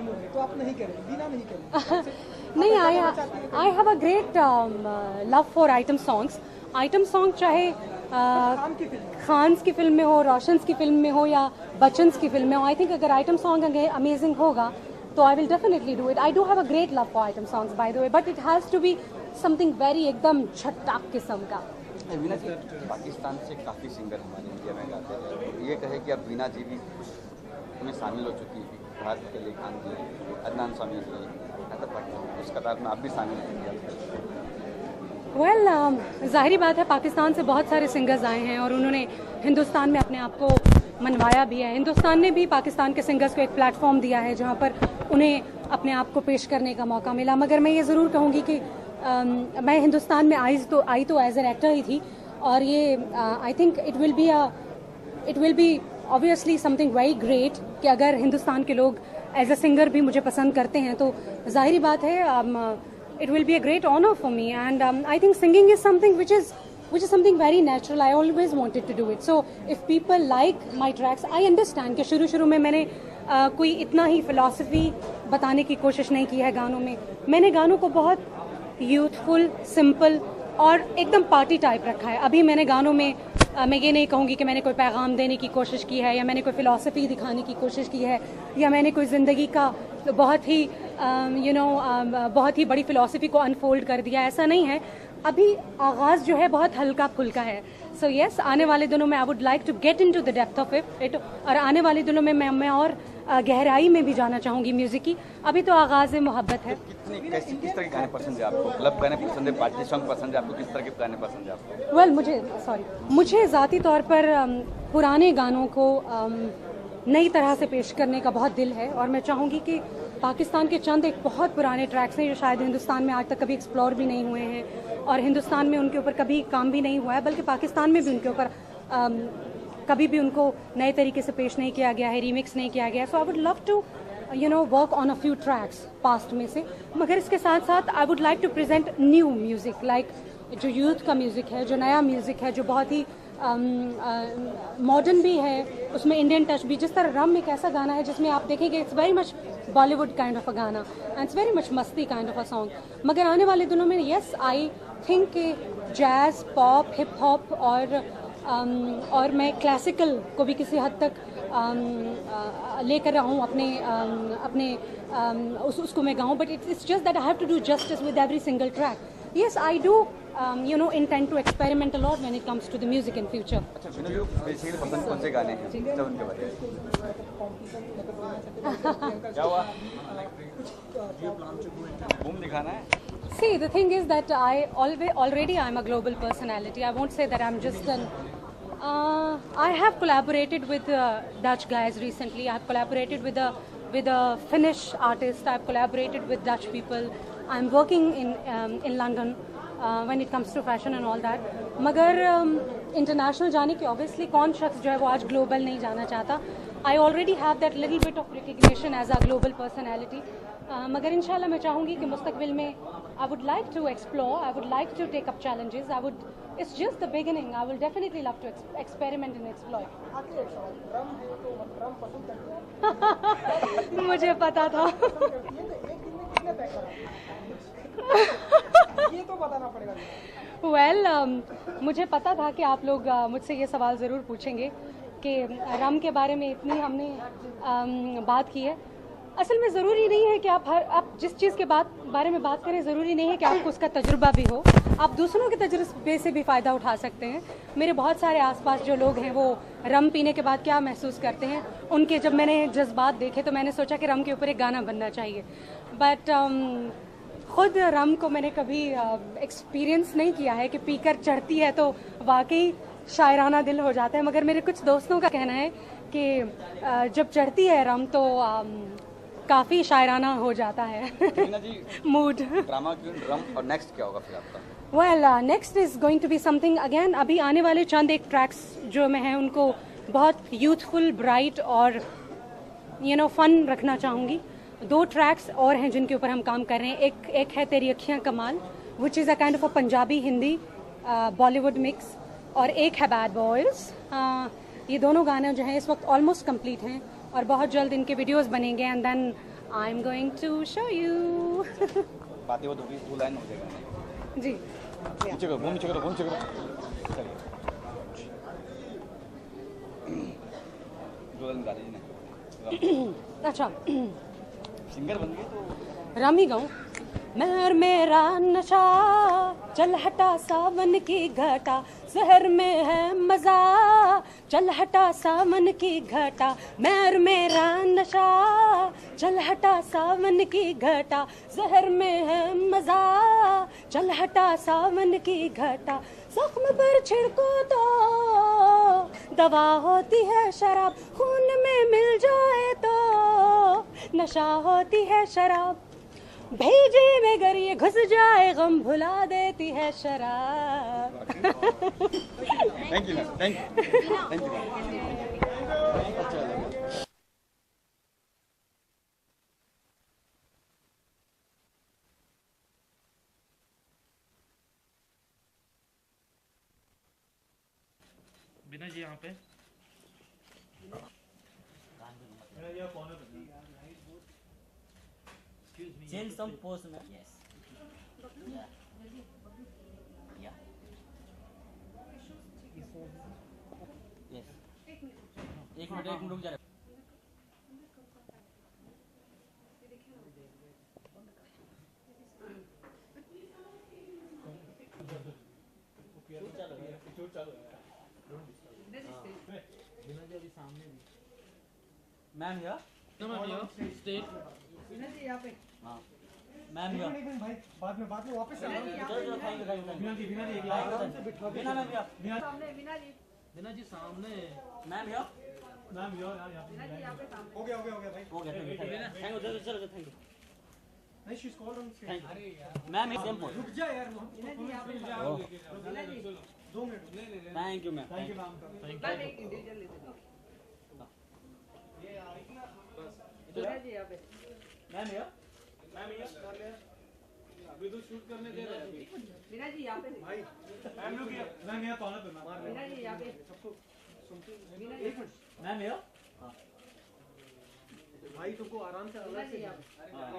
फिल्मों में, तो आप नहीं करें, बिना नहीं करें? नहीं, I have a great love for item songs. Item song चाहे खान की फिल्म खान्स की फिल्म में हो, रोशन्स की फिल्म में हो या बच्चन्स की फिल्म में हो, आई थिंक अगर आइटम सॉन्ग अमेजिंग होगा तो I will definitely do it. I do have a great love for item songs by the way, but it has to be something very एकदम झट्टाक किस्म का. वीना जी पाकिस्तान से काफ़ी सिंगर हमारे इंडिया में गाते हैं. ये कहे कि अब वीना जी भी कुछ में शामिल हो चुकी है. भारत के अली खान जी, अदनान सामी जी, उस कतार में आप भी शामिल हैं. वेल, ज़ाहिरी बात है पाकिस्तान से बहुत सारे सिंगर्स आए हैं और उन्होंने हिंदुस्तान में अपने आप को मनवाया भी है. हिंदुस्तान ने भी पाकिस्तान के सिंगर्स को एक प्लेटफॉर्म दिया है जहाँ पर उन्हें अपने आप को पेश करने का मौका मिला. मगर मैं ये ज़रूर कहूँगी कि मैं हिंदुस्तान में आई तो एज एन एक्टर ही थी और ये I think it will be obviously something very great कि अगर हिंदुस्तान के लोग एज अ सिंगर भी मुझे पसंद करते हैं तो ज़ाहिरी बात है it will be a great honor for me, and I think singing is something which is something very natural. I always wanted to do it. So if people like my tracks, I understand कि शुरू में मैंने कोई इतना ही philosophy बताने की कोशिश नहीं की है गानों में. मैंने गानों को बहुत यूथफुल, सिंपल और एकदम पार्टी टाइप रखा है. अभी मैंने गानों में मैं ये नहीं कहूँगी कि मैंने कोई पैगाम देने की कोशिश की है या मैंने कोई फ़िलॉसफ़ी दिखाने की कोशिश की है या मैंने कोई ज़िंदगी का बहुत ही बहुत ही बड़ी फ़िलॉसफ़ी को अनफोल्ड कर दिया. ऐसा नहीं है. अभी आगाज़ जो है बहुत हल्का फुल्का है. सो येस, आने वाले दिनों में I would like to get into the depth of it और आने वाले दिनों में मैं और गहराई में भी जाना चाहूँगी म्यूज़िक की. अभी तो आगाज़ मोहब्बत है. किस तरह के गाने पसंद है आपको? क्लब गाने पसंद है, पार्टी सॉन्ग पसंद है आपको? किस तरह के गाने पसंद है आपको? वेल, मुझे ज़ाती तौर पर पुराने गानों को नई तरह से पेश करने का बहुत दिल है और मैं चाहूँगी कि पाकिस्तान के चंद एक बहुत पुराने ट्रैक्स हैं जो शायद हिंदुस्तान में आज तक कभी एक्सप्लोर भी नहीं हुए हैं और हिंदुस्तान में उनके ऊपर कभी काम भी नहीं हुआ है, बल्कि पाकिस्तान में भी उनके ऊपर कभी भी उनको नए तरीके से पेश नहीं किया गया है, रीमिक्स नहीं किया गया है. So I would love to work on a few tracks past में से. मगर इसके साथ साथ I would like to present new music, like जो यूथ का म्यूज़िक है, जो नया म्यूज़िक है, जो बहुत ही मॉडर्न भी है, उसमें इंडियन टच भी. जिस तरह रम एक ऐसा गाना है जिसमें आप देखेंगे it's very much Bollywood kind of a गाना एंड इट्स वेरी मच मस्ती काइंड ऑफ अ सॉन्ग. मगर आने वाले दिनों में येस, आई थिंक कि जैज़, पॉप, हिप हॉप और मैं क्लासिकल को भी किसी हद तक लेकर रहूँ अपने उसको मैं गाऊँ. But it's just that I have to do justice with every single track. Yes, I do, intend to experiment a lot when it comes to the music in future. अच्छा, बेसिकली पसंद कौन से गाने हैं? सब उनके बारे में क्या हुआ? घूम दिखाना है? See, the thing is that already I'm a global personality. I won't say that I'm just an. I have collaborated with Dutch guys recently. I have collaborated with a Finnish artist. I have collaborated with Dutch people. I'm working in London when it comes to fashion and all that. मगर international जाने की obviously कौन शख्स जो है वो आज global नहीं जाना चाहता. I already have that little bit of recognition as a global personality. मगर इंशाल्लाह मैं चाहूँगी कि मुस्तकबिल में I would like to explore, I would like to take up challenges. It's just the beginning. I will definitely love to experiment and explore. मुझे पता था. ये तो बताना पड़ेगा. वेल, मुझे पता था कि आप लोग मुझसे ये सवाल ज़रूर पूछेंगे कि रम के बारे में इतनी हमने बात की है. असल में ज़रूरी नहीं है कि आप जिस चीज़ के बारे में बात करें, ज़रूरी नहीं है कि आपको उसका तजुर्बा भी हो. आप दूसरों के तजुर्बे से भी फ़ायदा उठा सकते हैं. मेरे बहुत सारे आसपास जो लोग हैं वो रम पीने के बाद क्या महसूस करते हैं, उनके जब मैंने जज्बात देखे तो मैंने सोचा कि रम के ऊपर एक गाना बनना चाहिए. बट ख़ुद रम को मैंने कभी एक्सपीरियंस नहीं किया है कि पीकर चढ़ती है तो वाकई शायराना दिल हो जाता है. मगर मेरे कुछ दोस्तों का कहना है कि जब चढ़ती है रम तो काफ़ी शायराना हो जाता है मूड. ड्रामा क्वीन रम, और नेक्स्ट क्या होगा फिर आपका? Well, next is going to be something again. अभी आने वाले चंद एक ट्रैक्स जो मैं हैं उनको बहुत यूथफुल, ब्राइट और फन रखना चाहूँगी. 2 ट्रैक्स और हैं जिनके ऊपर हम काम कर रहे हैं. एक है तेरी अखियाँ कमाल, which is a kind of a Punjabi Hindi Bollywood mix, और एक है बैड बॉयज़. ये दोनों गाने जो हैं इस वक्त ऑलमोस्ट कंप्लीट हैं और बहुत जल्द इनके वीडियोस बनेंगे and then I am going to show you बातें वो दो लाइन हो जाएगा। जी। नीचे करो, नीचे करो, नीचे करो। चलिए। दो लाइन गा दीजिए। अच्छा सिंगर बन गए तो रामी गाऊं। मैं और मेरा नशा, चल हटा सावन की घटा, शहर में है मजा, चल हटा सावन की घटा। मैं और मेरा नशा, चल हटा सावन की घटा, शहर में है मजा, चल हटा सावन की घटा। जख्म पर छिड़को तो दवा होती है शराब, खून में मिल जाए तो नशा होती है शराब, भेजे में अगर ये घुस जाए गम भुला देती है शराब। Thank you ma'am, thank you. अच्छा लगा। बिना जी यहाँ पे Change some pose, man. Yes. Yeah. Yeah. Yes. एक मिनट रुक जा। Ma'am here. स्टेट यहाँ पे हाँ मैम हियर। भाई बाद में वापस चलो थैंक यू। बिना जी आराम से बिठा बिना मैम हियर। बिना जी सामने मैम हियर। नाम यहाँ पे हो गया भाई हो गया थैंक यू। चलो थैंक यू। नहीं she is called on stage. Ma'am same pose. रुक जा यार, बिना जी 2 minute. Thank you ma'am. Thank you ma'am. Ma'am here. अभी तो शूट करने दे रहे हैं बिना जी यहाँ पे भाई। मैम लोग मैम यहाँ कॉर्नर पे मार बिना जी यहाँ पे सबको सुनते एक मिनट मैम हियर। भाई तुमको आराम से बिना अलग जी से यहाँ पे हाँ